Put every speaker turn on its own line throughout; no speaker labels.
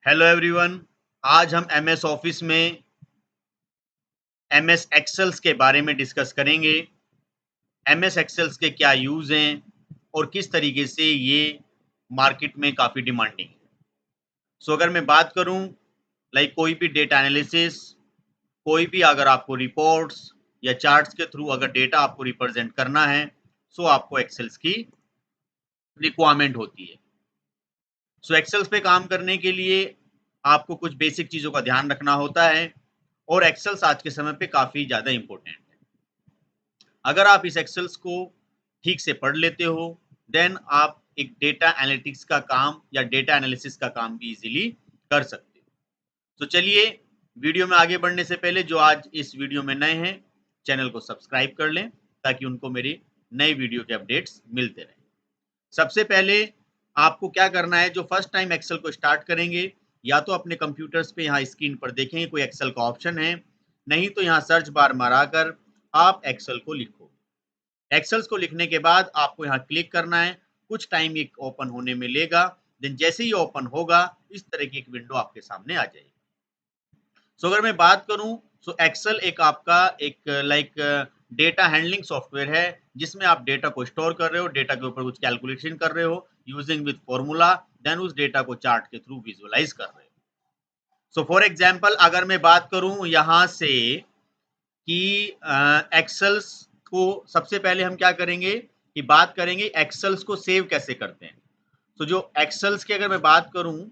Hello everyone. आज हम MS office में एमएस एक्सेल्स के बारे में डिस्कस करेंगे। एमएस एक्सेल्स के क्या यूज़ हैं और किस तरीके से ये मार्केट में काफ़ी डिमांडिंग है। सो अगर मैं बात करूं लाइक कोई भी डेटा एनालिसिस, कोई भी अगर आपको रिपोर्ट्स या चार्ट्स के थ्रू अगर डेटा आपको रिप्रेजेंट करना है, सो आपको एक्सेल्स की रिक्वायरमेंट होती है। सो एक्सेल्स पे काम करने के लिए आपको कुछ बेसिक चीज़ों का ध्यान रखना होता है और एक्सेल्स आज के समय पे काफ़ी ज़्यादा इम्पोर्टेंट है। अगर आप इस एक्सेल्स को ठीक से पढ़ लेते हो, देन आप एक डेटा एनालिटिक्स का काम या डेटा एनालिसिस का काम भी इजीली कर सकते हो। तो चलिए, वीडियो में आगे बढ़ने से पहले जो आज इस वीडियो में नए हैं, चैनल को सब्सक्राइब कर लें ताकि उनको मेरी नई वीडियो के अपडेट्स मिलते रहें। सबसे पहले आपको क्या करना है, जो फर्स्ट टाइम एक्सेल को स्टार्ट करेंगे, या तो अपने कंप्यूटर्स पे यहाँ स्क्रीन पर देखेंगे कोई एक्सेल का ऑप्शन है, नहीं तो यहाँ सर्च बार मारा कर आप एक्सेल को लिखो। एक्सेल्स को लिखने के बाद आपको यहाँ क्लिक करना है। कुछ टाइम ये ओपन होने में लेगा, देन जैसे ही ओपन होगा इस तरह की एक विंडो आपके सामने आ जाएगी। सो अगर मैं बात करूं, सो एक्सेल एक आपका एक लाइक डेटा हैंडलिंग सॉफ्टवेयर है, जिसमें आप डेटा को स्टोर कर रहे हो, डेटा के ऊपर कुछ कैलकुलेशन कर रहे हो यूजिंग विद फॉर्मूला, देन उस डेटा को चार्ट के थ्रू विजुअलाइज कर रहे हो। सो फॉर एग्जांपल अगर मैं बात करूं यहाँ से कि एक्सेल्स को सबसे पहले हम क्या करेंगे कि बात करेंगे एक्सेल्स को सेव कैसे करते हैं। तो जो एक्सेल्स की अगर मैं बात करूं,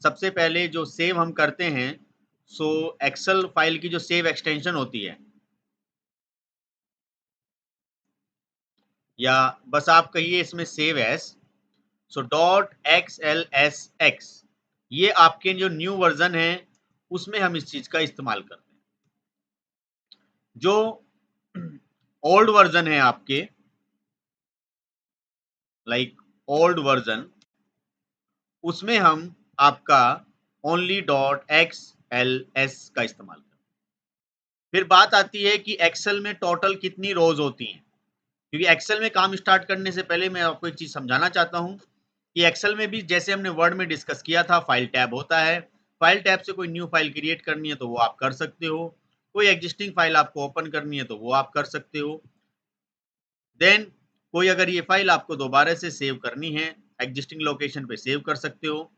सबसे पहले जो सेव हम करते हैं, सो एक्सेल फाइल की जो सेव एक्सटेंशन होती है, या बस आप कहिए इसमें सेव एस, सो .xlsx, ये आपके जो न्यू वर्जन है उसमें हम इस चीज का इस्तेमाल करते हैं। जो ओल्ड वर्जन है आपके, लाइक ओल्ड वर्जन, उसमें हम आपका ओनली .xls का इस्तेमाल करते हैं। फिर बात आती है कि एक्सेल में टोटल कितनी रोज होती हैं, क्योंकि एक्सेल में काम स्टार्ट करने से पहले मैं आपको एक चीज समझाना चाहता हूं कि एक्सेल में भी जैसे हमने वर्ड में डिस्कस किया था, फाइल टैब होता है। फाइल टैब से कोई न्यू फाइल क्रिएट करनी है तो वो आप कर सकते हो, कोई एग्जिस्टिंग फाइल आपको ओपन करनी है तो वो आप कर सकते हो। देन कोई अगर ये फाइल आपको दोबारा से सेव करनी है, एग्जिस्टिंग लोकेशन पे सेव कर सकते हो।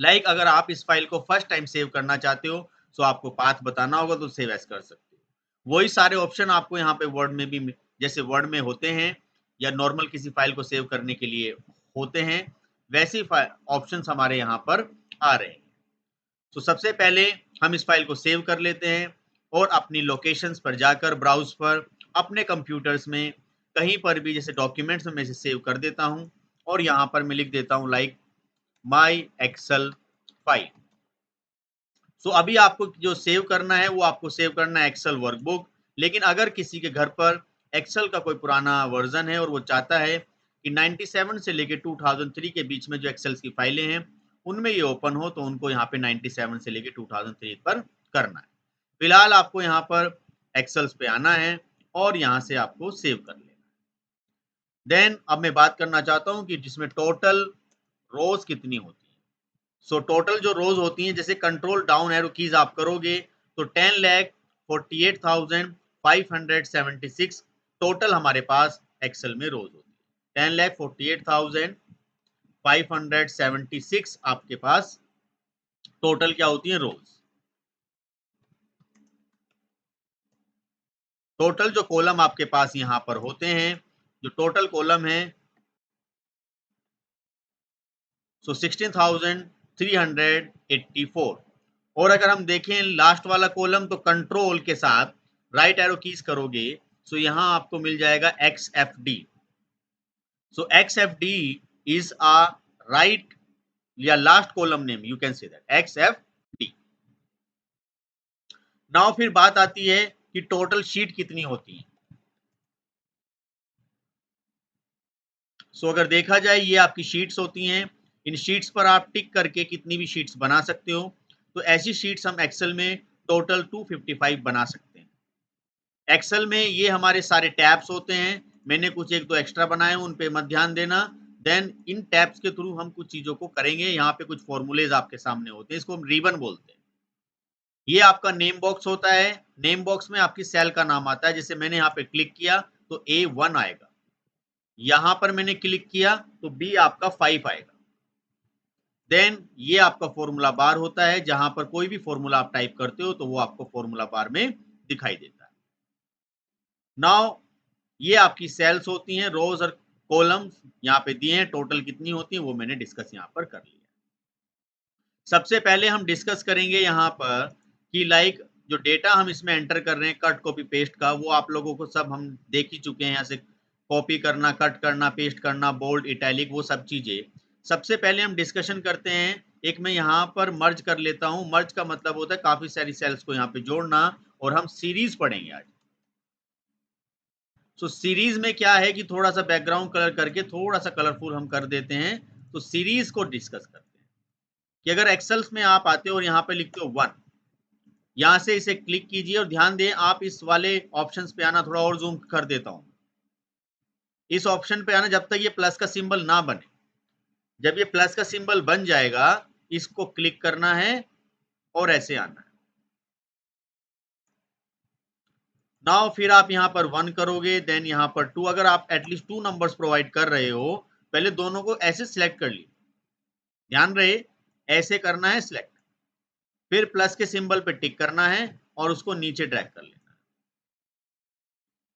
लाइक अगर आप इस फाइल को फर्स्ट टाइम सेव करना चाहते हो, तो आपको पाथ बताना होगा तो सेव एज कर सकते हो। वही सारे ऑप्शन आपको यहाँ पे वर्ड में भी जैसे वर्ड में होते हैं या नॉर्मल किसी फाइल को सेव करने के लिए होते हैं, वैसे ऑप्शन हमारे यहाँ पर आ रहे हैं। तो सबसे पहले हम इस फाइल को सेव कर लेते हैं और अपनी लोकेशंस पर जाकर ब्राउज पर अपने कंप्यूटर्स में कहीं पर भी, जैसे डॉक्यूमेंट्स में मैं इसे सेव कर देता हूँ और यहाँ पर मैं लिख देता हूँ लाइक माई एक्सेल फाइल। सो अभी आपको जो सेव करना है वो आपको सेव करना है एक्सेल वर्कबुक। लेकिन अगर किसी के घर पर एक्सेल का कोई पुराना वर्जन है और वो चाहता है कि 97 से लेके 2003 के बीच में जो एक्सेल्स की फाइलें हैं उनमें ये ओपन हो, तो उनको यहाँ पे 97 से लेके 2003 पर करना है। फिलहाल आपको यहाँ पर एक्सेल्स पे आना है और यहाँ से आपको सेव कर लेना है। देन अब मैं बात करना चाहता हूँ कि जिसमें टोटल रोज कितनी होती है। सो टोटल जो रोज होती हैं, जैसे कंट्रोल डाउन एरो कीज आप करोगे तो 10,48,576 टोटल हमारे पास एक्सेल में रोज होती है। 10,48,576 आपके पास टोटल क्या होती है, रोज। टोटल जो कॉलम आपके पास यहाँ पर होते हैं, जो टोटल कॉलम है, सो 16,384। और अगर हम देखें लास्ट वाला कॉलम, तो कंट्रोल के साथ राइट एरो कीज करोगे, सो यहां आपको मिल जाएगा XFD। So XFD is a right या last column name, you can say that XFD। Now फिर बात आती है कि टोटल शीट कितनी होती है। सो अगर देखा जाए ये आपकी शीट्स होती हैं, इन शीट्स पर आप टिक करके कितनी भी शीट्स बना सकते हो। तो ऐसी शीट्स हम एक्सेल में टोटल 255 बना सकते हैं। एक्सेल में ये हमारे सारे टैब्स होते हैं, मैंने कुछ एक दो एक्स्ट्रा बनाए उन पे मत ध्यान देना, देन इन टैब्स के थ्रू हम कुछ चीजों को करेंगे। यहाँ पे कुछ फॉर्मूलेज आपके सामने होते हैं, इसको हम रिबन बोलते हैं। ये आपका नेम बॉक्स होता है, नेम बॉक्स में आपकी सेल का नाम आता है। जैसे मैंने यहाँ पे क्लिक किया तो A1 आएगा, यहां पर मैंने क्लिक किया तो B आपका 5 आएगा। देन ये आपका फॉर्मूला बार होता है, जहां पर कोई भी फॉर्मूला आप टाइप करते हो तो वो आपको फॉर्मूला बार में दिखाई देता है। नाउ ये आपकी सेल्स होती हैं, रोज और कॉलम्स यहाँ पे दिए हैं, टोटल कितनी होती है वो मैंने डिस्कस यहाँ पर कर लिया। सबसे पहले हम डिस्कस करेंगे यहाँ पर कि लाइक जो डेटा हम इसमें एंटर कर रहे हैं कट कॉपी पेस्ट का, वो आप लोगों को सब हम देख ही चुके हैं। यहाँ से कॉपी करना, कट करना, पेस्ट करना, बोल्ड, इटैलिक, वो सब चीजें। सबसे पहले हम डिस्कशन करते हैं, एक मैं यहाँ पर मर्ज कर लेता हूँ। मर्ज का मतलब होता है काफी सारी सेल्स को यहाँ पे जोड़ना, और हम सीरीज पढ़ेंगे आज। सो सीरीज में क्या है कि थोड़ा सा बैकग्राउंड कलर करके थोड़ा सा कलरफुल हम कर देते हैं। तो सीरीज को डिस्कस करते हैं कि अगर एक्सेल्स में आप आते हो और यहाँ पे लिखते हो 1, यहां से इसे क्लिक कीजिए और ध्यान दें आप इस वाले ऑप्शंस पे आना, थोड़ा और जूम कर देता हूं। इस ऑप्शन पे आना जब तक ये प्लस का सिंबल ना बने। जब ये प्लस का सिंबल बन जाएगा इसको क्लिक करना है और ऐसे आना है। नाउ फिर आप यहां पर 1 करोगे, देन यहां पर 2। अगर आप एटलीस्ट 2 नंबर्स प्रोवाइड कर रहे हो, पहले दोनों को ऐसे सिलेक्ट कर लीजिए, ध्यान रहे ऐसे करना है सिलेक्ट, फिर प्लस के सिंबल पे टिक करना है और उसको नीचे ड्रैग कर लेना है।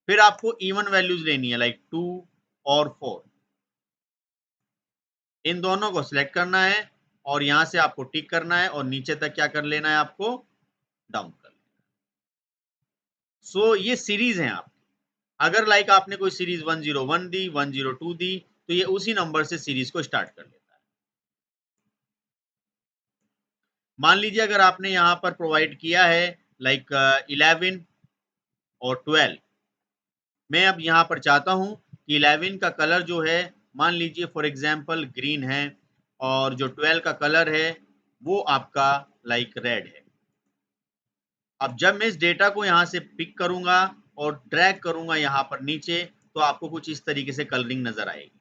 फिर आपको इवन वैल्यूज लेनी है, लाइक 2 और 4, इन दोनों को सिलेक्ट करना है और यहां से आपको टिक करना है और नीचे तक क्या कर लेना है, आपको डाउन कर लेना है। सो ये सीरीज है आपकी। अगर लाइक आपने कोई सीरीज 101 दी, 102 दी, तो ये उसी नंबर से सीरीज को स्टार्ट कर लेता है। मान लीजिए अगर आपने यहां पर प्रोवाइड किया है लाइक 11 और 12, मैं अब यहां पर चाहता हूं कि 11 का कलर जो है मान लीजिए फॉर एग्जांपल ग्रीन है, और जो 12 का कलर है वो आपका लाइक रेड है। अब जब मैं इस डेटा को यहां से पिक करूंगा और ड्रैग करूंगा यहां पर नीचे, तो आपको कुछ इस तरीके से कलरिंग नजर आएगी।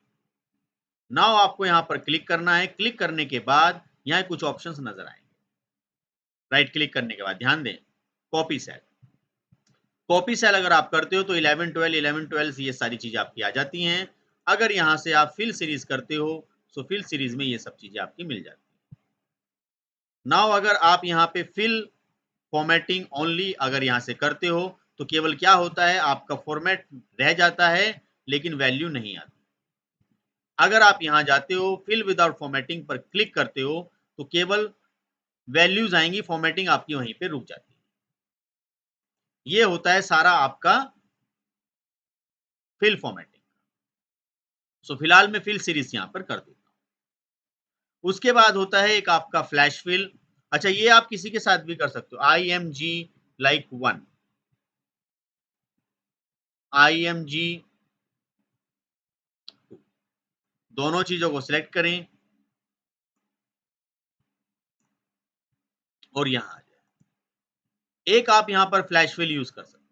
नाउ आपको यहां पर क्लिक करना है, क्लिक करने के बाद यहां कुछ ऑप्शंस नजर आएंगे। राइट क्लिक करने के बाद ध्यान दें, कॉपी सेल। कॉपी सेल अगर आप करते हो तो 11 12 11 12 ये सारी चीजें आपकी आ जाती हैं। अगर यहां से आप फिल सीरीज करते हो तो फिल सीरीज में ये सब चीजें आपकी मिल जाती है। नाउ अगर आप यहाँ पे फिल फॉर्मेटिंग ओनली अगर यहां से करते हो तो केवल क्या होता है, आपका फॉर्मेट रह जाता है लेकिन वैल्यू नहीं आती। अगर आप यहां जाते हो फिल विदाउट फॉर्मेटिंग पर क्लिक करते हो तो केवल वैल्यूज आएंगी, फॉर्मेटिंग आपकी वहीं पे रुक जाती है। ये होता है सारा आपका फिल फॉर्मेटिंग। सो फिलहाल मैं फिल सीरीज यहां पर कर देता हूं। उसके बाद होता है एक आपका फ्लैश फिल। अच्छा, ये आप किसी के साथ भी कर सकते हो, IMG लाइक 1, IMG 2, दोनों चीजों को सिलेक्ट करें और यहां आ जाए। एक आप यहां पर फ्लैश फिल यूज कर सकते हो,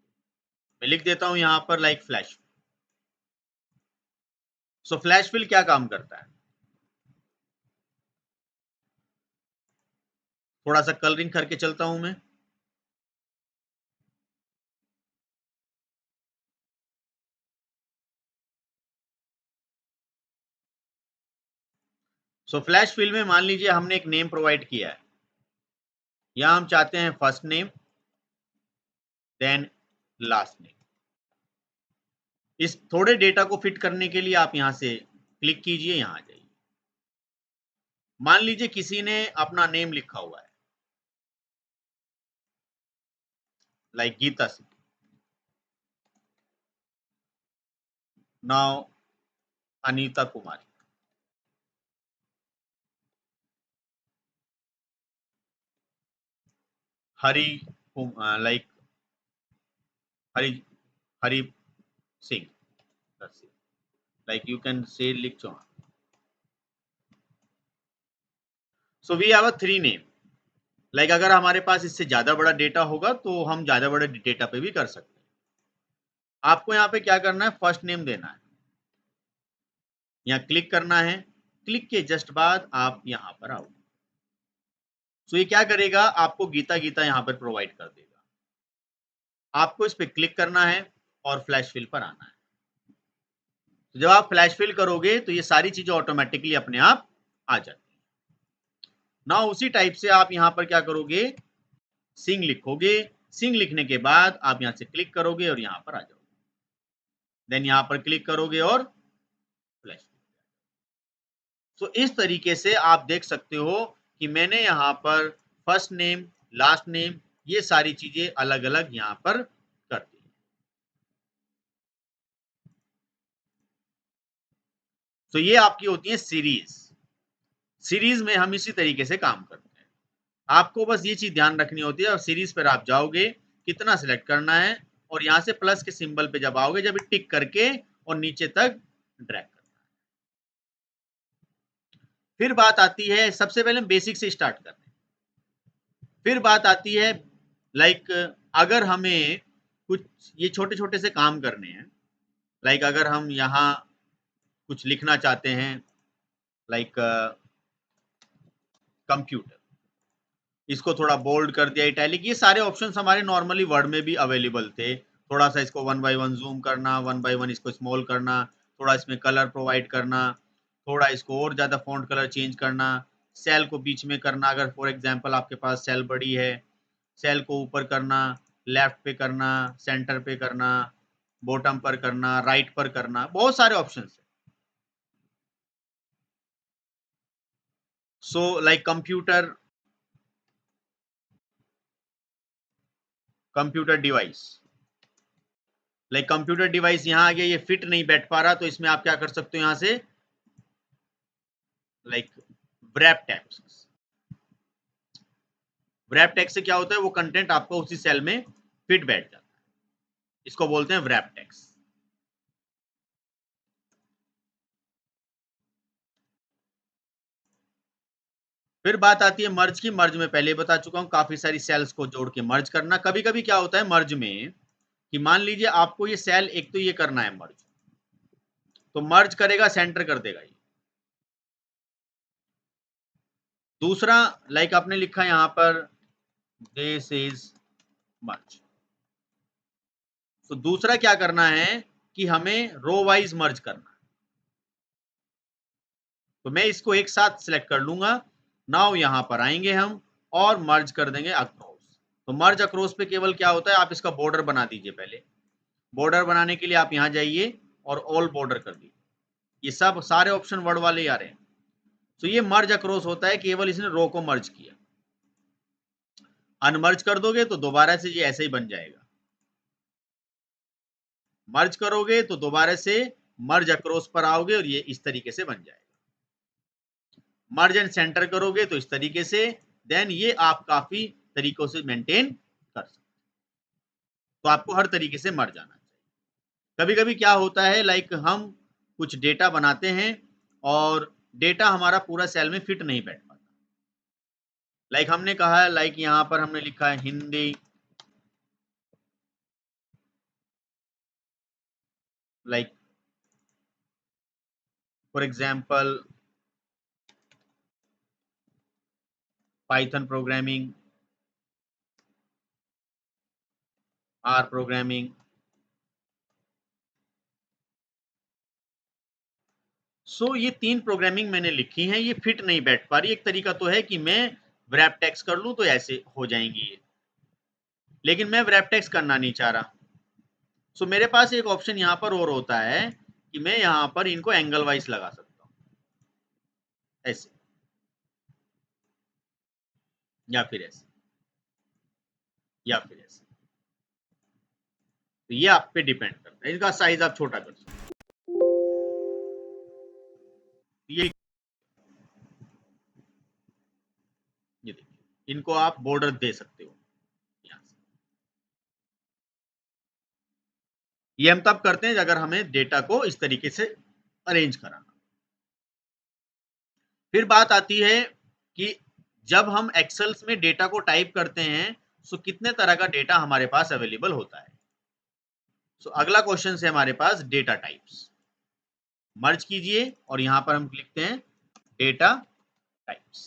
मैं लिख देता हूं यहां पर लाइक फ्लैश। सो फ्लैश फिल क्या काम करता है, थोड़ा सा कलरिंग करके चलता हूं मैं। सो फ्लैश फिल में मान लीजिए हमने एक नेम प्रोवाइड किया है, यहां हम चाहते हैं first name then last name. इस थोड़े डेटा को फिट करने के लिए आप यहां से क्लिक कीजिए, यहां आ जाइए। मान लीजिए किसी ने अपना नेम लिखा हुआ है like Geeta Singh, now Anita Kumari, Hari like Hari Hari Singh, like you can say लिख Chauhan. So we have a 3 name. Like अगर हमारे पास इससे ज्यादा बड़ा डेटा होगा तो हम ज्यादा बड़े डेटा पे भी कर सकते हैं। आपको यहाँ पे क्या करना है, फर्स्ट नेम देना है। यहाँ क्लिक करना है, क्लिक के जस्ट बाद आप यहाँ पर आओ। तो ये क्या करेगा, आपको गीता गीता यहाँ पर प्रोवाइड कर देगा। आपको इस पे क्लिक करना है और फ्लैश फिल पर आना है। तो जब आप फ्लैश फिल करोगे तो ये सारी चीजें ऑटोमेटिकली अपने आप आ जाती है ना। उसी टाइप से आप यहाँ पर क्या करोगे, सिंग लिखोगे, सिंग लिखने के बाद आप यहाँ से क्लिक करोगे और यहाँ पर आ जाओगे, देन यहाँ पर क्लिक करोगे और फ्लैश। तो इस तरीके से आप देख सकते हो कि मैंने यहाँ पर फर्स्ट नेम, लास्ट नेम, ये सारी चीजें अलग अलग यहाँ पर कर दी। तो ये आपकी होती है सीरीज। सीरीज में हम इसी तरीके से काम करते हैं। आपको बस ये चीज ध्यान रखनी होती है, और सीरीज पर आप जाओगे, कितना सिलेक्ट करना है, और यहां से प्लस के सिंबल पे जब आओगे, जब टिक करके और नीचे तक ड्रैग करना है। फिर बात आती है, सबसे पहले हम बेसिक से स्टार्ट करते हैं। फिर बात आती है लाइक अगर हमें कुछ ये छोटे छोटे से काम करने हैं, लाइक अगर हम यहाँ कुछ लिखना चाहते हैं, लाइक कंप्यूटर, इसको थोड़ा बोल्ड कर दिया, इटैलिक, ये सारे ऑप्शंस हमारे नॉर्मली वर्ड में भी अवेलेबल थे। थोड़ा सा इसको 1 बाय 1 जूम करना, 1 बाय 1 इसको स्मॉल करना, थोड़ा इसमें कलर प्रोवाइड करना, थोड़ा इसको और ज़्यादा फॉन्ट कलर चेंज करना, सेल को बीच में करना, अगर फॉर एग्जांपल आपके पास सेल बड़ी है, सेल को ऊपर करना, लेफ्ट पे करना, सेंटर पे करना, बॉटम पर करना, राइट पर करना, बहुत सारे ऑप्शन है। So like computer device, like computer device यहाँ आ गया, ये फिट नहीं बैठ पा रहा, तो इसमें आप क्या कर सकते हो, यहाँ से like wrap tags. Wrap tag से क्या होता है, वो कंटेंट आपका उसी सेल में फिट बैठ जाता है, इसको बोलते हैं व्रैप टैग्स। फिर बात आती है मर्ज की। मर्ज में पहले बता चुका हूं, काफी सारी सेल्स को जोड़ के मर्ज करना। कभी कभी क्या होता है मर्ज में कि मान लीजिए आपको ये सेल, एक तो ये करना है मर्ज, तो मर्ज करेगा, सेंटर कर देगा ये। दूसरा, लाइक आपने लिखा यहां पर दिस इज मर्ज, तो दूसरा क्या करना है कि हमें रो वाइज मर्ज करना, तो मैं इसको एक साथ सिलेक्ट कर लूंगा। नाउ यहां पर आएंगे हम और मर्ज कर देंगे अक्रॉस। तो मर्ज अक्रॉस पे केवल क्या होता है, आप इसका बॉर्डर बना दीजिए। पहले बॉर्डर बनाने के लिए आप यहां जाइए और ऑल बॉर्डर कर दीजिए। ये सब सारे ऑप्शन वर्ड वाले ही आ रहे हैं। तो ये मर्ज अक्रॉस होता है, केवल इसने रो को मर्ज किया। अनमर्ज कर दोगे तो दोबारा से ये ऐसे ही बन जाएगा। मर्ज करोगे तो दोबारा से मर्ज अक्रॉस पर आओगे और ये इस तरीके से बन जाएगा। मर्ज एंड सेंटर करोगे तो इस तरीके से, देन ये आप काफी तरीकों से मेंटेन कर सकते। तो आपको हर तरीके से मर्ज आना चाहिए। कभी कभी क्या होता है, लाइक हम कुछ डेटा बनाते हैं और डेटा हमारा पूरा सेल में फिट नहीं बैठ पाता। लाइक हमने कहा है, लाइक यहाँ पर हमने लिखा है Hindi, like for example Python programming, R programming. So ये 3 प्रोग्रामिंग मैंने लिखी हैं, ये फिट नहीं बैठ पा रही। एक तरीका तो है कि मैं व्रैप टेक्स्ट कर लूं तो ऐसे हो जाएंगी ये, लेकिन मैं व्रैप टेक्स्ट करना नहीं चाह रहा। सो मेरे पास एक ऑप्शन यहाँ पर और होता है कि मैं यहाँ पर इनको एंगल वाइज लगा सकता हूँ, ऐसे या फिर ऐसे या फिर ऐसे। तो ये आप पे डिपेंड करता है, इनका साइज आप छोटा कर सकते हो। ये देखिए, इनको आप बॉर्डर दे सकते हो यहाँ से। ये हम तब करते हैं अगर हमें डेटा को इस तरीके से अरेंज कराना। फिर बात आती है कि जब हम एक्सेल्स में डेटा को टाइप करते हैं तो कितने तरह का डेटा हमारे पास अवेलेबल होता है। सो अगला क्वेश्चन है हमारे पास डेटा टाइप्स। मर्ज कीजिए और यहां पर हम लिखते हैं डेटा टाइप्स।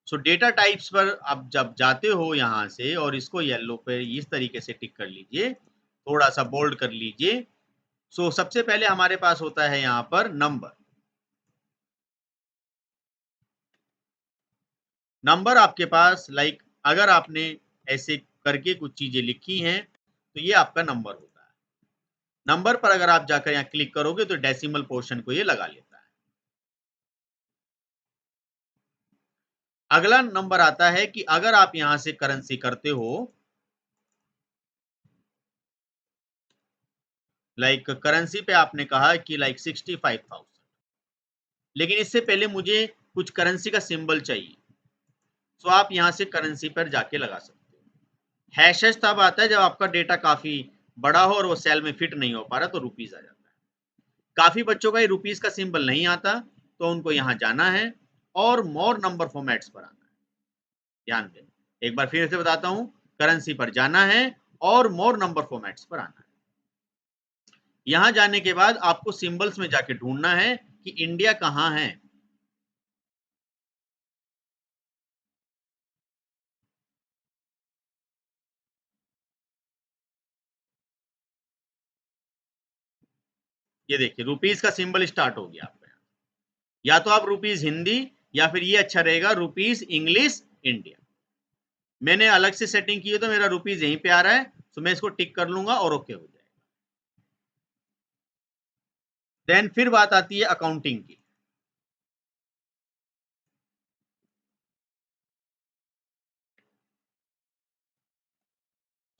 सो डेटा टाइप्स पर आप जब जाते हो यहां से और इसको येलो पे इस तरीके से टिक कर लीजिए, थोड़ा सा बोल्ड कर लीजिए। सो सबसे पहले हमारे पास होता है यहां पर नंबर। नंबर आपके पास लाइक अगर आपने ऐसे करके कुछ चीजें लिखी हैं तो ये आपका नंबर होता है। नंबर पर अगर आप जाकर यहां क्लिक करोगे तो डेसिमल पोर्शन को ये लगा लेता है। अगला नंबर आता है कि अगर आप यहां से करेंसी करते हो, लाइक करेंसी पे आपने कहा कि लाइक 65,000, लेकिन इससे पहले मुझे कुछ करेंसी का सिंबल चाहिए, तो आप यहां से करेंसी पर जाके लगा सकते हो। हैशेस तब आता है जब आपका डेटा काफी बड़ा हो और वो सेल में फिट नहीं हो पा रहा तो रुपीज आ जाता है। काफी बच्चों का ये रुपीज का सिंबल नहीं आता तो उनको यहां जाना है और मोर नंबर फॉर्मेट्स पर आना है। ध्यान दें, एक बार फिर से बताता हूं, करेंसी पर जाना है और मोर नंबर फॉर्मेट्स पर आना है। यहां जाने के बाद आपको सिंबल्स में जाके ढूंढना है कि इंडिया कहां है। ये देखिए रुपीज का सिंबल स्टार्ट हो गया आपका। या तो आप रुपीज हिंदी या फिर ये अच्छा रहेगा रुपीज इंग्लिश इंडिया। मैंने अलग से सेटिंग की है तो मेरा रुपीज यहीं पे आ रहा है, तो मैं इसको टिक कर लूंगा और ओके हो जाएगा। देन फिर बात आती है अकाउंटिंग की।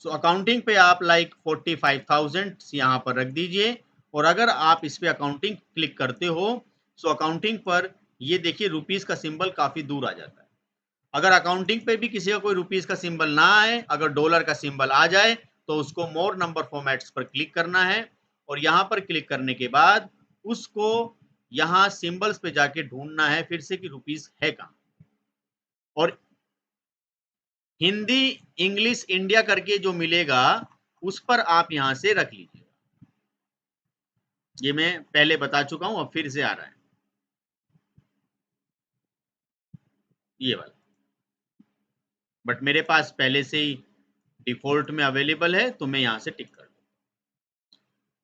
सो अकाउंटिंग पे आप लाइक 45,000 यहाँ पर रख दीजिए और अगर आप इस पे अकाउंटिंग क्लिक करते हो सो अकाउंटिंग पर ये देखिए रुपीज का सिंबल काफी दूर आ जाता है। अगर अकाउंटिंग पे भी किसी का कोई रुपीज का सिंबल ना आए, अगर डॉलर का सिंबल आ जाए तो उसको मोर नंबर फॉर्मेट्स पर क्लिक करना है और यहाँ पर क्लिक करने के बाद उसको यहाँ सिंबल्स पे जाके ढूंढना है फिर से कि रुपीज है कहाँ, और हिंदी इंग्लिश इंडिया करके जो मिलेगा उस पर आप यहां से रख लीजिएगा। ये मैं पहले बता चुका हूं, अब फिर से आ रहा है ये वाला, बट मेरे पास पहले से ही डिफॉल्ट में अवेलेबल है तो मैं यहां से टिक कर दूं।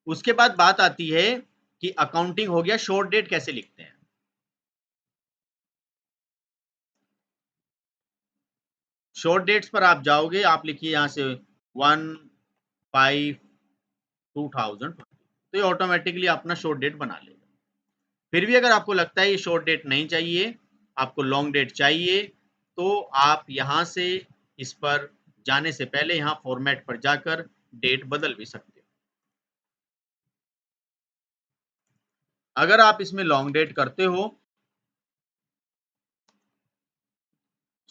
उसके बाद बात आती है कि अकाउंटिंग हो गया, शॉर्ट डेट कैसे लिखते हैं। शॉर्ट डेट्स पर आप जाओगे, आप लिखिए यहां से 1/5/2020, तो ये ऑटोमेटिकली अपना शॉर्ट डेट बना लेगा। फिर भी अगर आपको लगता है ये शॉर्ट डेट नहीं चाहिए, आपको लॉन्ग डेट चाहिए, तो आप यहां से इस पर जाने से पहले यहाँ फॉर्मेट पर जाकर डेट बदल भी सकते हो। अगर आप इसमें लॉन्ग डेट करते हो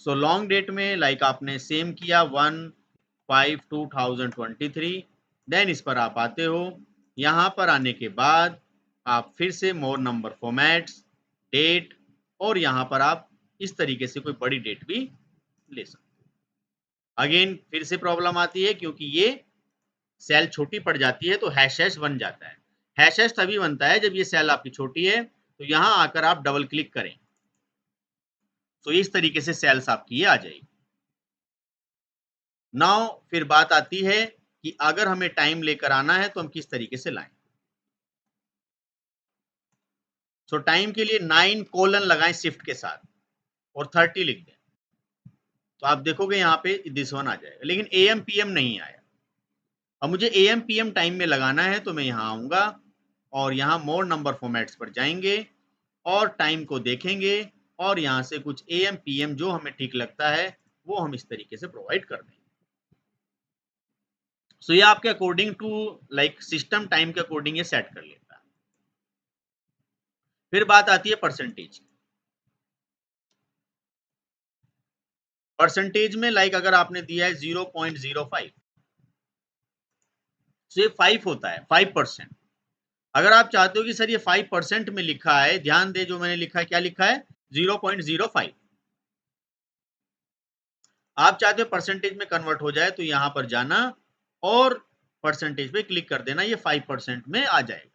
सो लॉन्ग डेट में लाइक आपने सेम किया 1/5/2023, देन इस पर आप आते हो। यहाँ पर आने के बाद आप फिर से मोर नंबर फॉर्मेट्स डेट और यहाँ पर आप इस तरीके से कोई बड़ी डेट भी ले सकते हो। अगेन फिर से प्रॉब्लम आती है क्योंकि ये सेल छोटी पड़ जाती है तो हैश बन जाता है। हैश तभी बनता है जब ये सेल आपकी छोटी है, तो यहां आकर आप डबल क्लिक करें तो इस तरीके से सेल्स आपकी ये आ जाएगी। नाउ फिर बात आती है कि अगर हमें टाइम लेकर आना है तो हम किस तरीके से लाएं। सो टाइम के लिए 9 कोलन लगाएं शिफ्ट के साथ और 30 लिख दें, तो आप देखोगे यहाँ पे दिस वन आ जाएगा, लेकिन AM PM नहीं आया। अब मुझे AM PM टाइम में लगाना है तो मैं यहाँ आऊंगा और यहाँ मोर नंबर फॉर्मेट्स पर जाएंगे और टाइम को देखेंगे और यहाँ से कुछ AM PM जो हमें ठीक लगता है वो हम इस तरीके से प्रोवाइड कर देंगे। सो ये आपके according to like system time के अकॉर्डिंग ये सेट कर लेता है। फिर बात आती है परसेंटेज। परसेंटेज में लाइक अगर आपने दिया है 0.05, तो ये 5 होता है 5%। अगर आप चाहते हो कि सर ये 5% में लिखा है, ध्यान दे जो मैंने लिखा है क्या लिखा है 0.05, आप चाहते हो परसेंटेज में कन्वर्ट हो जाए तो यहां पर जाना और परसेंटेज पे क्लिक कर देना, ये 5% में आ जाएगा।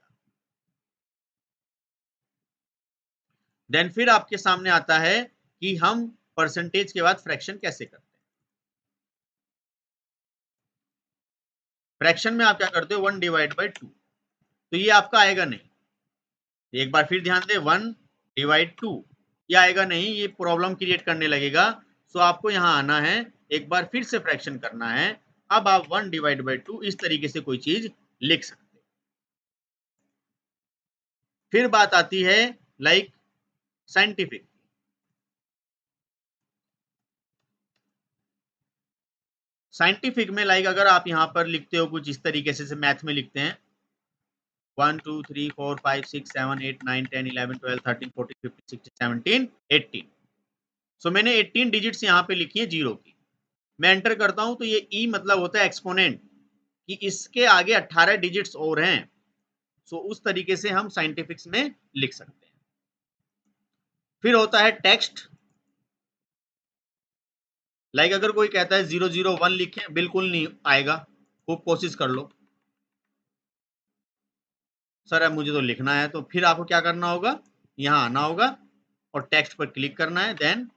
देन फिर आपके सामने आता है कि हम परसेंटेज के बाद फ्रैक्शन कैसे करते हैं। फ्रैक्शन में आप क्या करते हो 1 डिवाइड बाई 2, तो ये आपका आएगा नहीं। एक बार फिर ध्यान दें 1 डिवाइड 2, ये आएगा नहीं, ये प्रॉब्लम क्रिएट करने लगेगा। सो आपको यहाँ आना है, एक बार फिर से फ्रैक्शन करना है। अब आप 1 डिवाइड बाई 2 इस तरीके से कोई चीज लिख सकते हैं। फिर बात आती है लाइक साइंटिफिक। साइंटिफिक में लाइक अगर आप यहाँ पर लिखते हो कुछ इस तरीके से मैथ में लिखते हैं 1 2 3 4 5 6 7 8 9 10 11 12 13 14 15 16 17 18, सो मैंने 18 डिजिट्स यहाँ पे लिखी है जीरो की। मैं एंटर करता हूं तो ये ई मतलब होता है एक्सपोनेंट, कि इसके आगे 18 डिजिट्स और हैं। सो उस तरीके से हम साइंटिफिक्स में लिख सकते हैं। फिर होता है टेक्स्ट। लाइक अगर कोई कहता है 001 लिखें, बिल्कुल नहीं आएगा, खूब कोशिश कर लो। सर अब मुझे तो लिखना है, तो फिर आपको क्या करना होगा, यहां आना होगा और टेक्स्ट पर क्लिक करना है। देन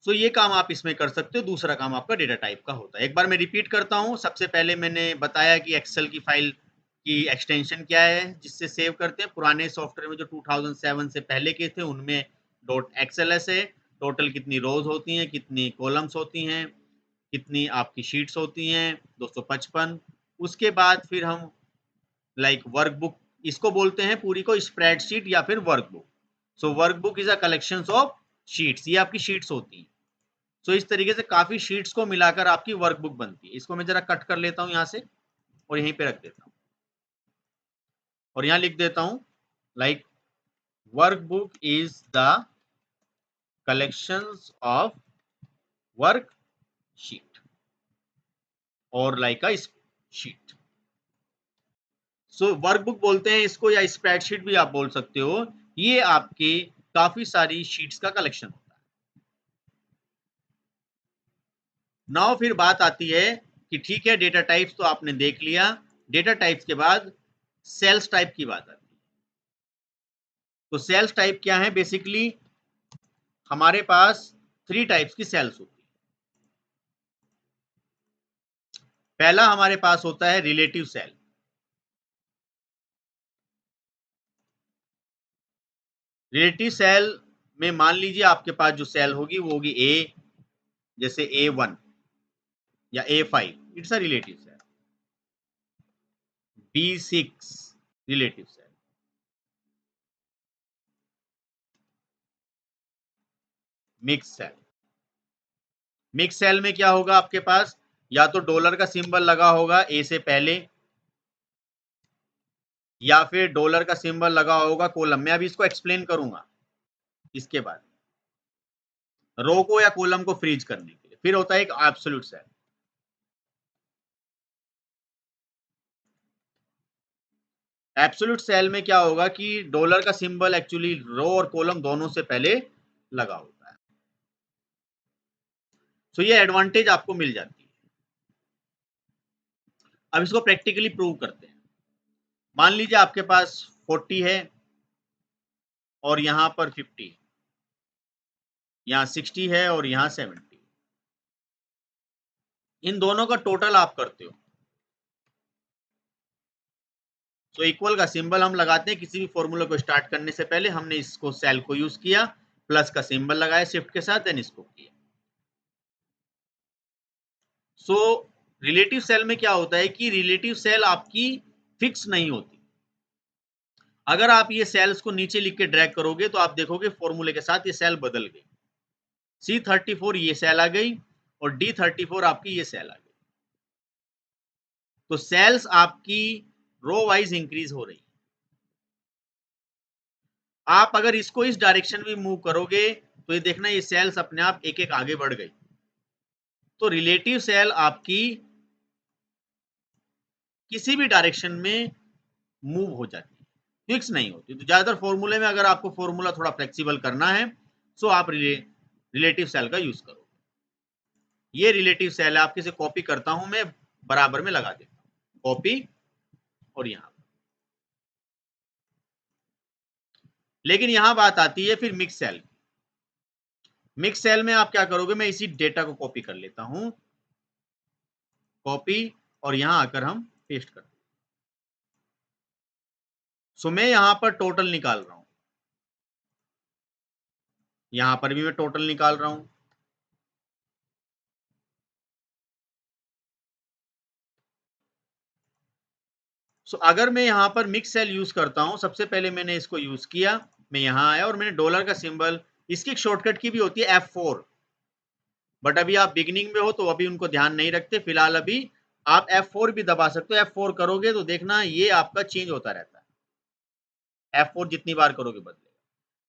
सो ये काम आप इसमें कर सकते हो। दूसरा काम आपका डेटा टाइप का होता है। एक बार मैं रिपीट करता हूं। सबसे पहले मैंने बताया कि एक्सेल की फाइल की एक्सटेंशन क्या है जिससे सेव करते हैं। पुराने सॉफ्टवेयर में जो 2007 से पहले के थे उनमें .xls है। टोटल कितनी रोज होती हैं, कितनी कॉलम्स होती हैं, कितनी आपकी शीट्स होती हैं, 255। उसके बाद फिर हम लाइक वर्कबुक, इसको बोलते हैं पूरी को स्प्रेडशीट या फिर workbook. So workbook is a collection of sheets, ये आपकी शीट्स होती हैं। सो इस तरीके से काफी शीट्स को मिलाकर आपकी वर्कबुक बनती है। इसको मैं जरा कट कर लेता हूं यहाँ से और यहीं पे रख देता हूं और यहाँ लिख देता हूं like workbook is the collections of worksheet और like a sheet. So workbook बोलते हैं इसको या स्प्रेडशीट भी आप बोल सकते हो। ये आपके काफी सारी शीट्स का कलेक्शन होता है। नाउ फिर बात आती है कि ठीक है डेटा टाइप्स तो आपने देख लिया। डेटा टाइप्स के बाद सेल्स टाइप की बात आती है। तो सेल्स टाइप क्या है, बेसिकली हमारे पास 3 टाइप्स की सेल्स होती है। पहला हमारे पास होता है रिलेटिव सेल। रिलेटिव सेल में मान लीजिए आपके पास जो सेल होगी वो होगी ए, जैसे A1 या A5, it's a relative cell. B6 relative cell. Mix cell. Mix cell में क्या होगा आपके पास, या तो डॉलर का सिंबल लगा होगा ए से पहले या फिर डॉलर का सिंबल लगा होगा कॉलम में। अभी इसको एक्सप्लेन करूंगा इसके बाद, रो को या कॉलम को फ्रीज करने के लिए। फिर होता है एक एब्सोल्यूट सेल। एब्सोल्यूट सेल में क्या होगा कि डॉलर का सिंबल एक्चुअली रो और कॉलम दोनों से पहले लगा होता है। सो ये एडवांटेज आपको मिल जाती है। अब इसको प्रैक्टिकली प्रूव करते हैं। मान लीजिए आपके पास 40 है और यहां पर 50, यहां 60 है और यहां 70। इन दोनों का टोटल आप करते हो। सो इक्वल का सिंबल हम लगाते हैं किसी भी फॉर्मूला को स्टार्ट करने से पहले। हमने इसको सेल को यूज किया, प्लस का सिंबल लगाया शिफ्ट के साथ, देन इसको किया। सो रिलेटिव सेल में क्या होता है कि रिलेटिव सेल आपकी फिक्स नहीं होती। अगर आप ये सेल्स को नीचे लिख के ड्रैग करोगे तो आप देखोगे फॉर्मूले के साथ ये सेल बदल गई। C34 ये सेल आ गई और D34 आपकी ये सेल आ गई। तो सेल्स आपकी रो वाइज इंक्रीज हो रही। आप अगर इसको इस डायरेक्शन में मूव करोगे तो ये देखना ये सेल्स अपने आप एक एक आगे बढ़ गई। तो रिलेटिव सेल आपकी किसी भी डायरेक्शन में मूव हो जाती है, फिक्स नहीं होती। तो ज्यादातर फॉर्मूले में अगर आपको फॉर्मूला थोड़ा फ्लेक्सिबल करना है सो आप रिलेटिव सेल का यूज करो। ये रिलेटिव सेल है, आपके से कॉपी करता हूं मैं, बराबर में लगा देता हूं, कॉपी और यहां लेकिन यहां बात आती है फिर मिक्स सेल। मिक्स सेल में आप क्या करोगे, मैं इसी डेटा को कॉपी कर लेता हूं, कॉपी, और यहां आकर हम पेस्ट कर दें। सो मैं यहां पर टोटल निकाल रहा हूं, यहां पर भी मैं टोटल निकाल रहा हूं। सो अगर मैं यहां पर मिक्स सेल यूज करता हूं, सबसे पहले मैंने इसको यूज किया, मैं यहां आया और मैंने डॉलर का सिंबल, इसकी एक शॉर्टकट की भी होती है F4, बट अभी आप बिगिनिंग में हो तो अभी उनको ध्यान नहीं रखते, फिलहाल अभी आप F4 भी दबा सकते हो। F4 करोगे तो देखना ये आपका चेंज होता रहता है, F4 जितनी बार करोगे बदलेगा।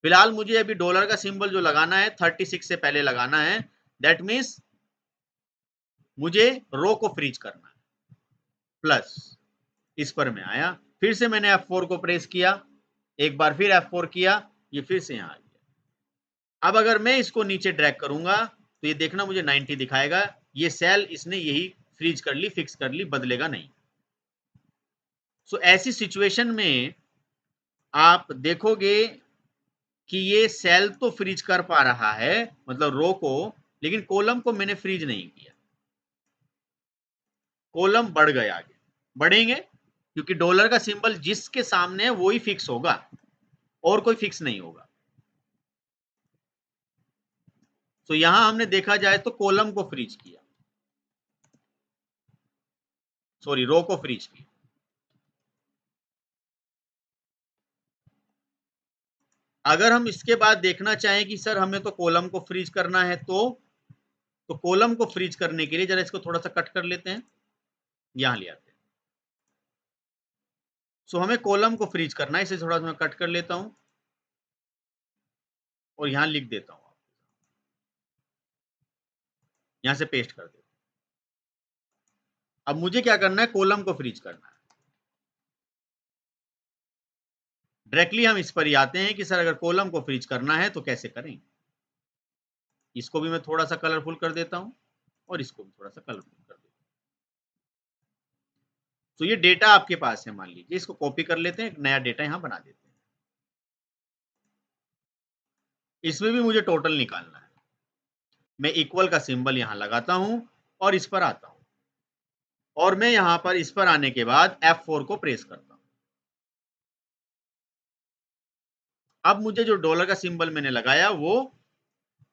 फिलहाल मुझे अभी डॉलर का सिंबल जो लगाना है 36 से पहले लगाना है, दैट मीन्स मुझे रो को फ्रीज करना है। प्लस इस पर मैं आया, फिर से मैंने F4 को प्रेस किया, एक बार फिर F4 किया, ये फिर से यहां आ गया। अब अगर मैं इसको नीचे ड्रैग करूंगा तो ये देखना मुझे 90 दिखाएगा, ये सेल इसने यही फ्रीज कर ली, फिक्स कर ली, बदलेगा नहीं। सो ऐसी सिचुएशन में आप देखोगे कि ये सेल तो फ्रीज कर पा रहा है, मतलब रो को, लेकिन कॉलम को मैंने फ्रीज नहीं किया, कॉलम बढ़ गए आगे, बढ़ेंगे क्योंकि डॉलर का सिंबल जिसके सामने है वो ही फिक्स होगा और कोई फिक्स नहीं होगा। तो यहां हमने देखा जाए तो कॉलम को फ्रीज किया, सॉरी रो को फ्रीज किया। अगर हम इसके बाद देखना चाहें कि सर हमें तो कॉलम को फ्रीज करना है, तो कॉलम को फ्रीज करने के लिए जरा इसको थोड़ा सा कट कर लेते हैं, यहां ले आते हैं। सो हमें कॉलम को फ्रीज करना है, इसे थोड़ा सा मैं कट कर लेता हूं और यहां लिख देता हूं, यहां से पेस्ट कर देता हूं। अब मुझे क्या करना है, कॉलम को फ्रीज करना है। डायरेक्टली हम इस पर ही आते हैं कि सर अगर कॉलम को फ्रीज करना है तो कैसे करें। इसको भी मैं थोड़ा सा कलरफुल कर देता हूं और इसको भी थोड़ा सा कलरफुल कर देता हूं। तो ये डेटा आपके पास है, मान लीजिए इसको कॉपी कर लेते हैं, एक नया डेटा यहां बना देते हैं। इसमें भी मुझे टोटल निकालना है, मैं इक्वल का सिंबल यहां लगाता हूं और इस पर आता हूं, और मैं यहां पर इस पर आने के बाद F4 को प्रेस करता हूं। अब मुझे जो डॉलर का सिंबल मैंने लगाया वो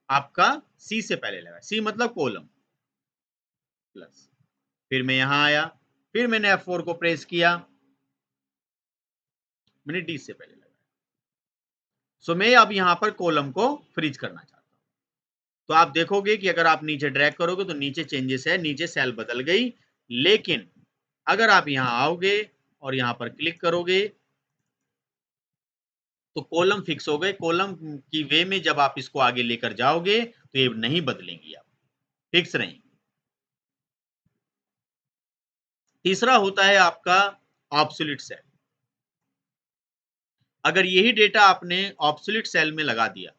आपका C से पहले लगाया, C मतलब कॉलम, प्लस फिर मैं यहां आया, फिर मैंने F4 को प्रेस किया, मैंने D से पहले लगाया। सो मैं अब यहां पर कॉलम को फ्रीज करना चाहता हूं। तो आप देखोगे कि अगर आप नीचे ड्रैग करोगे तो नीचे चेंजेस है, नीचे सेल बदल गई, लेकिन अगर आप यहां आओगे और यहां पर क्लिक करोगे तो कॉलम फिक्स हो गए। कॉलम की वे में जब आप इसको आगे लेकर जाओगे तो ये नहीं बदलेंगी, आप फिक्स रहेंगे। तीसरा होता है आपका ऑब्सोल्यूट सेल। अगर यही डेटा आपने ऑब्सोल्यूट सेल में लगा दिया,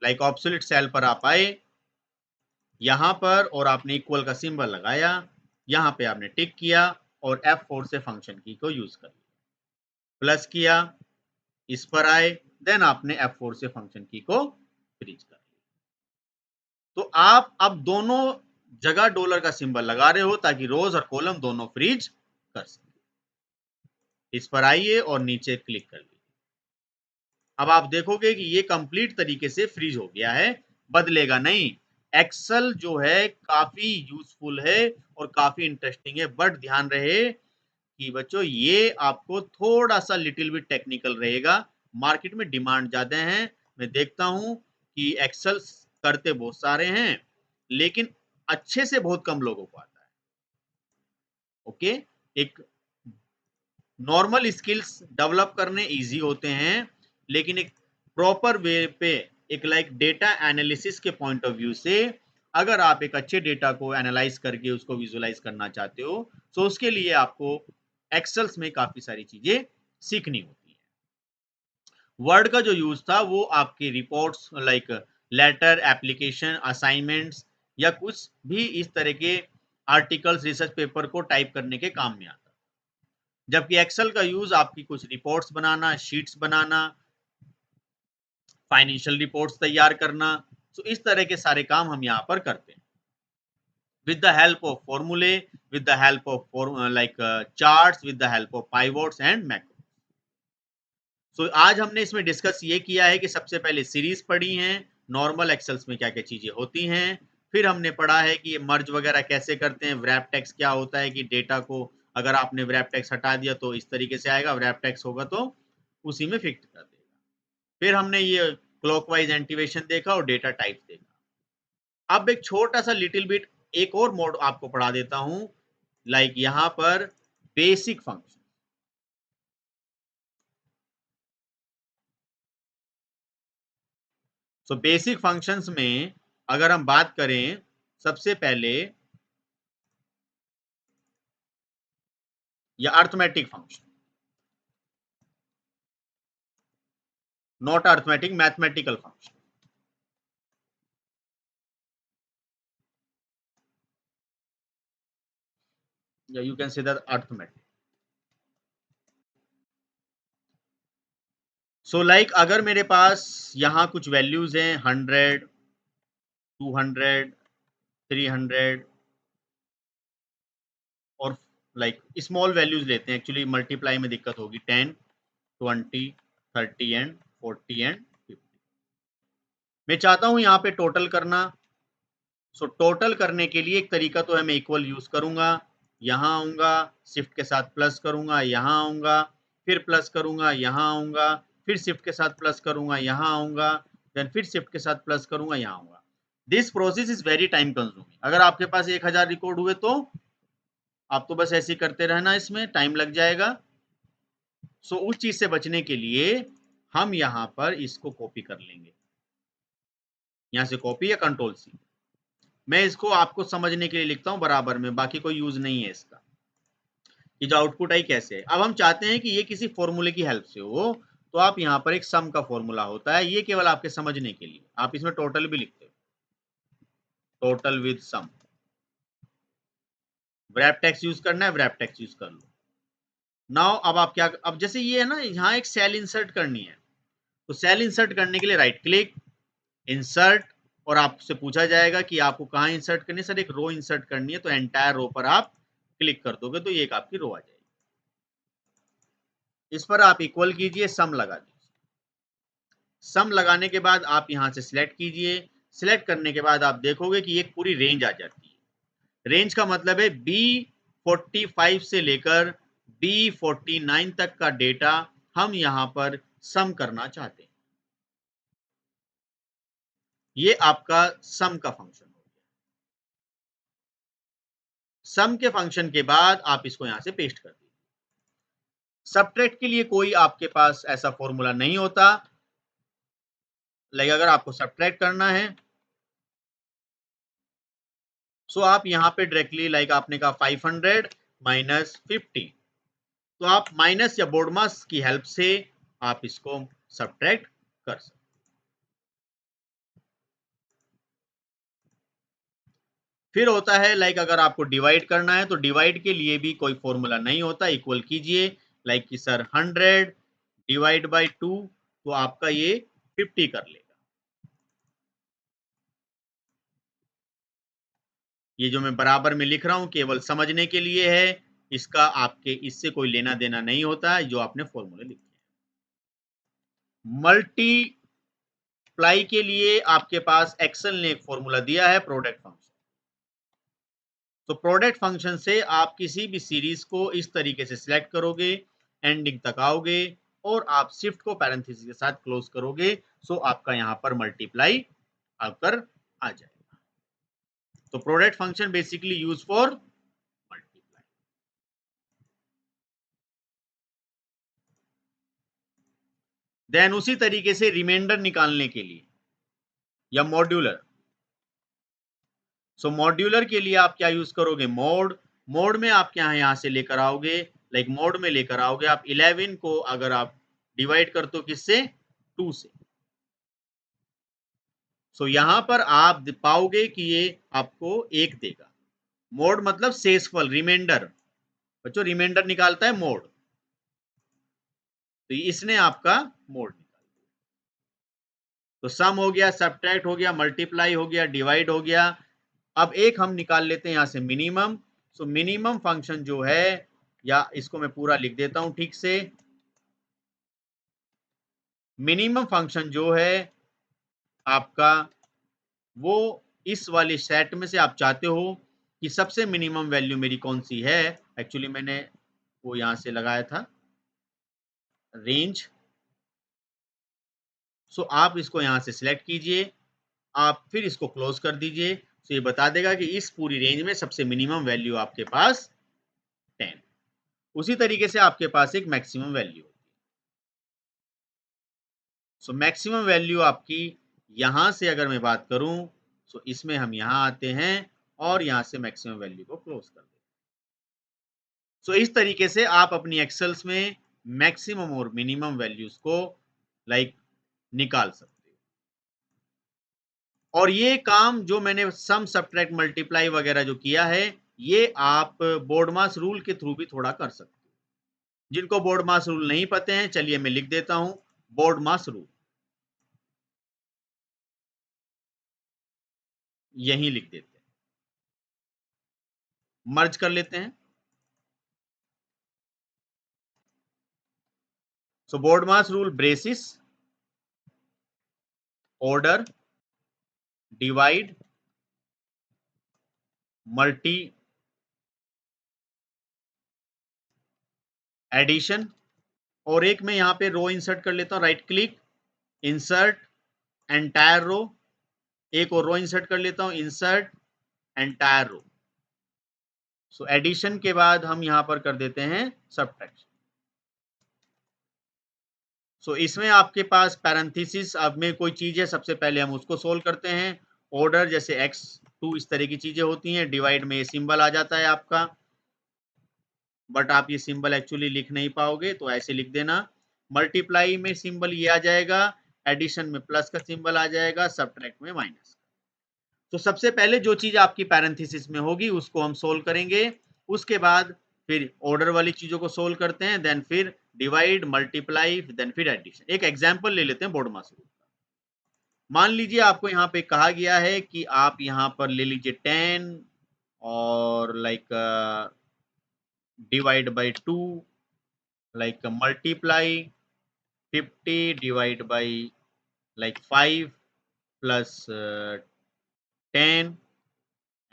लाइक ऑब्सोल्यूट सेल पर आप आए यहां पर और आपने इक्वल का सिंबल लगाया, यहां पे आपने टिक किया और F4 से फंक्शन की को यूज कर लिया, प्लस किया, इस पर आए, देन आपने F4 से फंक्शन की को फ्रीज कर लिया। तो आप अब दोनों जगह डॉलर का सिंबल लगा रहे हो ताकि रोज और कॉलम दोनों फ्रीज कर सके। इस पर आइए और नीचे क्लिक कर लीजिए। अब आप देखोगे कि ये कंप्लीट तरीके से फ्रीज हो गया है, बदलेगा नहीं। एक्सेल जो है काफी यूजफुल है और काफी इंटरेस्टिंग है, बट ध्यान रहे कि बच्चों ये आपको थोड़ा सा लिटिल बिट टेक्निकल रहेगा, मार्केट में डिमांड ज्यादा है। मैं देखता हूं कि एक्सेल करते बहुत सारे हैं लेकिन अच्छे से बहुत कम लोगों को आता है। ओके, एक नॉर्मल स्किल्स डेवलप करने इजी होते हैं, लेकिन एक प्रॉपर वे पे, एक लाइक डेटा एनालिसिस के पॉइंट ऑफ व्यू से अगर आप एक अच्छे डेटा को एनालाइज करके उसको विजुलाइज करना चाहते हो तो उसके लिए आपको एक्सेल्स में काफी सारी चीजें सीखनी होती है। वर्ड का जो यूज था वो आपके reports like letter, application, assignments या कुछ भी इस तरह के आर्टिकल्स, रिसर्च पेपर को टाइप करने के काम में आता है। जबकि एक्सेल का यूज आपकी कुछ रिपोर्ट्स बनाना, शीट्स बनाना, फाइनेंशियल रिपोर्ट्स तैयार करना, तो इस तरह के सारे काम हम यहाँ पर करते हैं with the help of formulae, with the help of charts, with the help of pivots and macros. So आज हमने इसमें डिस्कस ये किया है कि सबसे पहले सीरीज पढ़ी हैं, नॉर्मल एक्सेल्स में क्या क्या चीजें होती हैं, फिर हमने पढ़ा है कि ये मर्ज वगैरह कैसे करते हैं, व्रैप टेक्स्ट क्या होता है कि डेटा को अगर आपने व्रैप टेक्स्ट हटा दिया तो इस तरीके से आएगा, व्रैप टेक्स्ट होगा तो उसी में फिक्स कर देगा। फिर हमने ये क्लॉकवाइज एंटीवेशन देखा और डेटा टाइप देखा। अब एक छोटा सा लिटिल बिट एक और मोड आपको पढ़ा देता हूं, लाइक यहां पर basic function. So basic functions में अगर हम बात करें, सबसे पहले या arithmetic function, not arithmetic, mathematical function. या you can say that arithmetic. So like अगर मेरे पास यहां कुछ वैल्यूज हैं 100, 200, 300 और लाइक स्मॉल वैल्यूज लेते हैं, एक्चुअली मल्टीप्लाई में दिक्कत होगी, 10, 20, 30 एंड 40 एंड 50। मैं चाहता हूं यहां पे टोटल करना। सो टोटल करने के लिए एक तरीका तो है, मैं इक्वल यूज करूंगा, यहां आऊंगा, शिफ्ट के साथ प्लस करूंगा, यहां आऊंगा, फिर प्लस करूंगा, यहां आऊंगा, फिर शिफ्ट के साथ प्लस करूंगा, यहां आऊंगा, देन फिर शिफ्ट के साथ प्लस करूंगा, यहां आऊंगा। This process is very time consuming. अगर आपके पास 1000 रिकॉर्ड हुए तो आप तो बस ऐसे ही करते रहना, इसमें टाइम लग जाएगा। सो उस चीज से बचने के लिए हम यहां पर इसको कॉपी कर लेंगे, यहां से कॉपी या कंट्रोल सी। मैं इसको आपको समझने के लिए लिखता हूं बराबर में, बाकी कोई यूज नहीं है इसका कि जो आउटपुट आई कैसे है। अब हम चाहते हैं कि ये किसी फॉर्मूले की हेल्प से हो, तो आप यहां पर एक सम का फॉर्मूला होता है, ये केवल आपके समझने के लिए, आप इसमें टोटल भी लिखते हो, total with sum. Wrap text use करना है, व्रैप टेक्स्ट यूज कर लो। नाउ अब आप क्या, अब जैसे ये है ना, यहाँ एक सेल इंसर्ट करनी है, तो सेल इंसर्ट करने के लिए राइट क्लिक, इंसर्ट, और आपसे पूछा जाएगा कि आपको कहाँ इंसर्ट करनी है। सर एक रो इंसर्ट करनी है, तो एंटायर रो पर आप क्लिक कर दोगे तो ये एक आपकी रो आ जाएगी। इस पर आप इक्वल कीजिए, सम लगा दीजिए। सम लगाने के बाद आप यहां से सिलेक्ट कीजिए, सिलेक्ट करने के बाद आप देखोगे कि एक पूरी रेंज आ जाती है। रेंज का मतलब है B45 से लेकर B49 तक का डेटा हम यहां पर सम करना चाहते हैं। ये आपका सम का फंक्शन हो गया। सम के फंक्शन के बाद आप इसको यहां से पेस्ट कर दीजिए। सबट्रैक्ट के लिए कोई आपके पास ऐसा फॉर्मूला नहीं होता, लाइक अगर आपको सबट्रैक्ट करना है, सो आप यहाँ पे डायरेक्टली लाइक आपने कहा 500 माइनस 50, तो आप माइनस या बोर्ड मास की हेल्प से आप इसको सबट्रैक्ट कर सकते। फिर होता है लाइक अगर आपको डिवाइड करना है, तो डिवाइड के लिए भी कोई फॉर्मूला नहीं होता, इक्वल कीजिए, लाइक कि सर 100 डिवाइड बाई 2, तो आपका ये 50 कर लेगा। ये जो मैं बराबर में लिख रहा हूं केवल समझने के लिए है, इसका आपके इससे कोई लेना देना नहीं होता है जो आपने फॉर्मूले लिखे हैं। मल्टीप्लाई के लिए आपके पास एक्सेल ने एक फॉर्मूला दिया है, प्रोडक्ट फंक्शन। तो प्रोडक्ट फंक्शन से आप किसी भी सीरीज को इस तरीके से सिलेक्ट करोगे, एंडिंग तक आओगे और आप शिफ्ट को पैरेंथेसिस के साथ क्लोज करोगे, सो आपका यहां पर मल्टीप्लाई आकर आ जाएगा। तो product function basically use for multiply. Then उसी तरीके से रिमाइंडर निकालने के लिए या मॉड्यूलर, सो मॉड्यूलर के लिए आप क्या यूज करोगे, मोड। मोड में आप क्या यहां से लेकर आओगे, लाइक मोड में लेकर आओगे आप 11 को, अगर आप डिवाइड करते हो किससे, 2 से, सो यहां पर आप पाओगे कि ये आपको 1 देगा। मोड मतलब शेषफल, रिमाइंडर। बच्चों रिमाइंडर निकालता है मोड, तो इसने आपका मोड निकाल दिया। तो सम हो गया, सब्ट्रैक्ट हो गया, मल्टीप्लाई हो गया, डिवाइड हो गया। अब एक हम निकाल लेते हैं यहां से मिनिमम। सो मिनिमम फंक्शन जो है, या इसको मैं पूरा लिख देता हूं ठीक से। मिनिमम फंक्शन जो है आपका, वो इस वाले सेट में से आप चाहते हो कि सबसे मिनिमम वैल्यू मेरी कौन सी है। एक्चुअली मैंने वो यहां से लगाया था रेंज। सो आप इसको यहां से सिलेक्ट कीजिए, आप फिर इसको क्लोज कर दीजिए। तो ये बता देगा कि इस पूरी रेंज में सबसे मिनिमम वैल्यू आपके पास 10। उसी तरीके से आपके पास एक maximum value. So maximum value आपकी यहां से अगर मैं बात करूं, सो इसमें हम यहां आते हैं और यहां से मैक्सिमम वैल्यू को क्लोज कर देते हैं। सो इस तरीके से आप अपनी एक्सेल्स में मैक्सिमम और मिनिमम वैल्यूज को निकाल सकते हो। और ये काम जो मैंने सम सब्ट्रैक्ट मल्टीप्लाई वगैरह जो किया है, ये आप बोर्ड-मास रूल के थ्रू भी थोड़ा कर सकते हो। जिनको बोर्ड-मास रूल नहीं पते हैं, चलिए मैं लिख देता हूं बोर्ड-मास रूल, यही लिख देते हैं, मर्ज कर लेते हैं। So BODMAS rule braces, order, divide, multi, addition, और एक मैं यहां पे रो इंसर्ट कर लेता हूं, right click, insert entire row. एक और रो इंसर्ट कर लेता हूं, insert entire row. So addition के बाद हम यहां पर कर देते हैं सब्ट्रैक्शन। सो इसमें आपके पास पैरेंथेसिस अब में कोई चीज है, सबसे पहले हम उसको सोल्व करते हैं। ऑर्डर जैसे x2 इस तरह की चीजें होती हैं। डिवाइड में ये सिंबल आ जाता है आपका, बट आप ये सिंबल एक्चुअली लिख नहीं पाओगे, तो ऐसे लिख देना। मल्टीप्लाई में सिंबल ये आ जाएगा, एडिशन में प्लस का सिंबल आ जाएगा, सब्ट्रैक्ट में माइनस। तो सबसे पहले जो चीज आपकी पैरेंथेसिस में होगी उसको हम सोल्व करेंगे, उसके बाद फिर ऑर्डर वाली चीजों को सोल्व करते हैं, देन फिर डिवाइड, मल्टीप्लाई, देन फिर एडिशन। एक एग्जांपल ले लेते हैं बोर्ड मास रूल का। मान लीजिए आपको यहाँ पे कहा गया है कि आप यहाँ पर ले लीजिए 10 और divide by 2, multiply 50 divide by 5 plus 10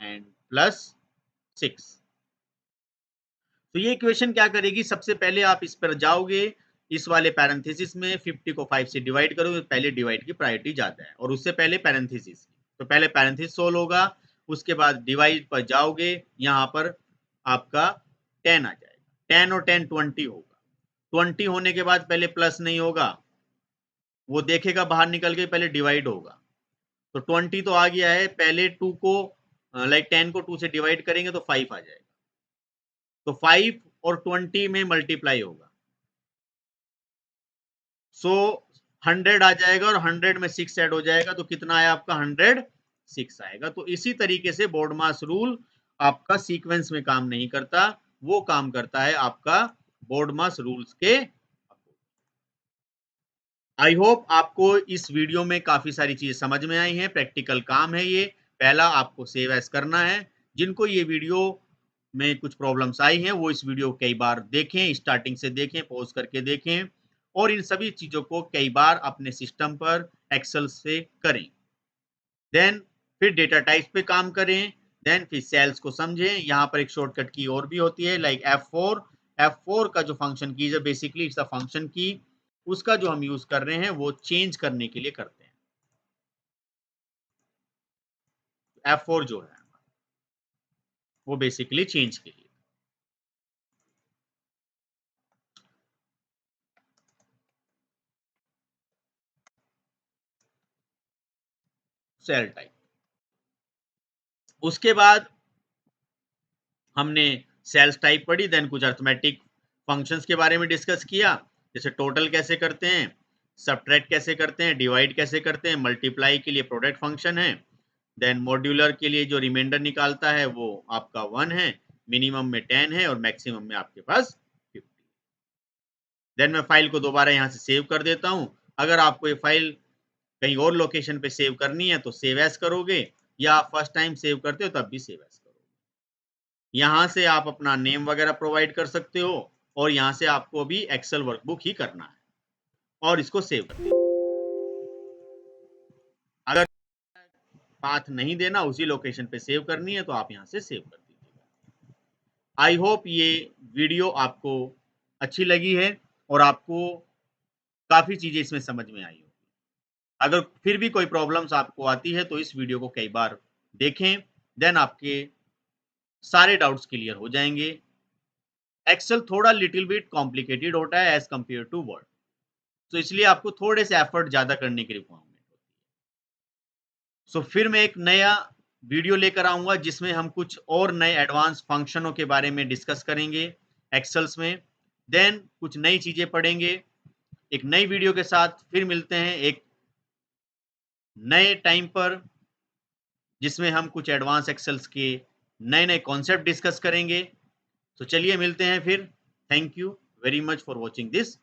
and plus 6। तो ये इक्वेशन क्या करेगी, सबसे पहले आप इस पर जाओगे, इस वाले पैरेंथेसिस में 50 को 5 से डिवाइड करोगे, पहले डिवाइड की प्रायोरिटी ज्यादा है, और उससे पहले पैरेंथेसिस। तो पहले पैरेंथेसिस सोल्व होगा, उसके बाद डिवाइड पर जाओगे, यहाँ पर आपका 10 आ जाएगा। 10 और 10 20 होगा। 20 होने के बाद पहले प्लस नहीं होगा, वो देखेगा बाहर निकल के, पहले डिवाइड होगा। तो 20 तो आ गया है, पहले 2 को 10 को 2 से डिवाइड करेंगे तो 5 आ जाएगा। तो 5 और 20 में मल्टीप्लाई होगा, सो 100 आ जाएगा, और 100 में 6 ऐड हो जाएगा, तो कितना आया आपका 106 आएगा। तो इसी तरीके से बोर्ड मास रूल आपका सीक्वेंस में काम नहीं करता, वो काम करता है आपका बोर्ड मास रूल्स के। आई होप आपको इस वीडियो में काफी सारी चीजें समझ में आई हैं। प्रैक्टिकल काम है ये। पहला आपको सेव एज करना है। जिनको ये वीडियो में कुछ प्रॉब्लम्स आई हैं, वो इस वीडियो को कई बार देखें, स्टार्टिंग से देखें, पॉज करके देखें, और इन सभी चीजों को कई बार अपने सिस्टम पर एक्सेल से करें। देन फिर डेटा टाइप पे काम करें, देन फिर सेल्स को समझें। यहाँ पर एक शॉर्टकट की और भी होती है, F4। F4 का जो फंक्शन की है, बेसिकली इट्स अ फंक्शन की, उसका जो हम यूज कर रहे हैं वो चेंज करने के लिए करते हैं। F4 जो है वो बेसिकली चेंज के लिए। सेल टाइप, उसके बाद हमने सेल्स टाइप पढ़ी, देन कुछ अर्थमेटिक फंक्शंस के बारे में डिस्कस किया, जैसे टोटल कैसे करते हैं, सब्ट्रैक्ट कैसे करते हैं, डिवाइड कैसे करते हैं, मल्टीप्लाई के लिए प्रोडक्ट फंक्शन है, देन मॉड्यूलर के लिए जो रिमाइंडर निकालता है वो आपका 1 है, मिनिमम में 10 है और मैक्सिमम में आपके पास 50। देन मैं फाइल को दोबारा यहाँ से सेव कर देता हूँ। अगर आपको ये फाइल कहीं और लोकेशन पे सेव करनी है तो सेव एज करोगे, या फर्स्ट टाइम सेव करते हो तब भी सेव एज करोगे। यहाँ से आप अपना नेम वगैरह प्रोवाइड कर सकते हो और यहाँ से आपको अभी एक्सेल वर्कबुक ही करना है और इसको सेव कर दीजिए। अगर पाथ नहीं देना, उसी लोकेशन पे सेव करनी है तो आप यहाँ से सेव कर दीजिएगा। आई होप ये वीडियो आपको अच्छी लगी है और आपको काफ़ी चीज़ें इसमें समझ में आई होगी। अगर फिर भी कोई प्रॉब्लम्स आपको आती है तो इस वीडियो को कई बार देखें, देन आपके सारे डाउट्स क्लियर हो जाएँगे। एक्सेल थोड़ा लिटिल बिट कॉम्प्लिकेटेड होता है एज़ कंपेयर टू वर्ड, तो इसलिए आपको थोड़े से एफर्ट ज़्यादा करने की रिक्वायरमेंट होती है। सो फिर मैं एक नया वीडियो लेकर आऊँगा जिसमें हम कुछ और नए एडवांस फंक्शनों के बारे में डिस्कस करेंगे एक्सेल्स में, देन कुछ नई चीज़ें पढ़ेंगे। एक नई वीडियो के साथ फिर मिलते हैं एक नए टाइम पर, जिसमें हम कुछ एडवांस एक्सेल्स के नए-नए कॉन्सेप्ट डिस्कस करेंगे। तो चलिए मिलते हैं फिर। Thank you very much for watching this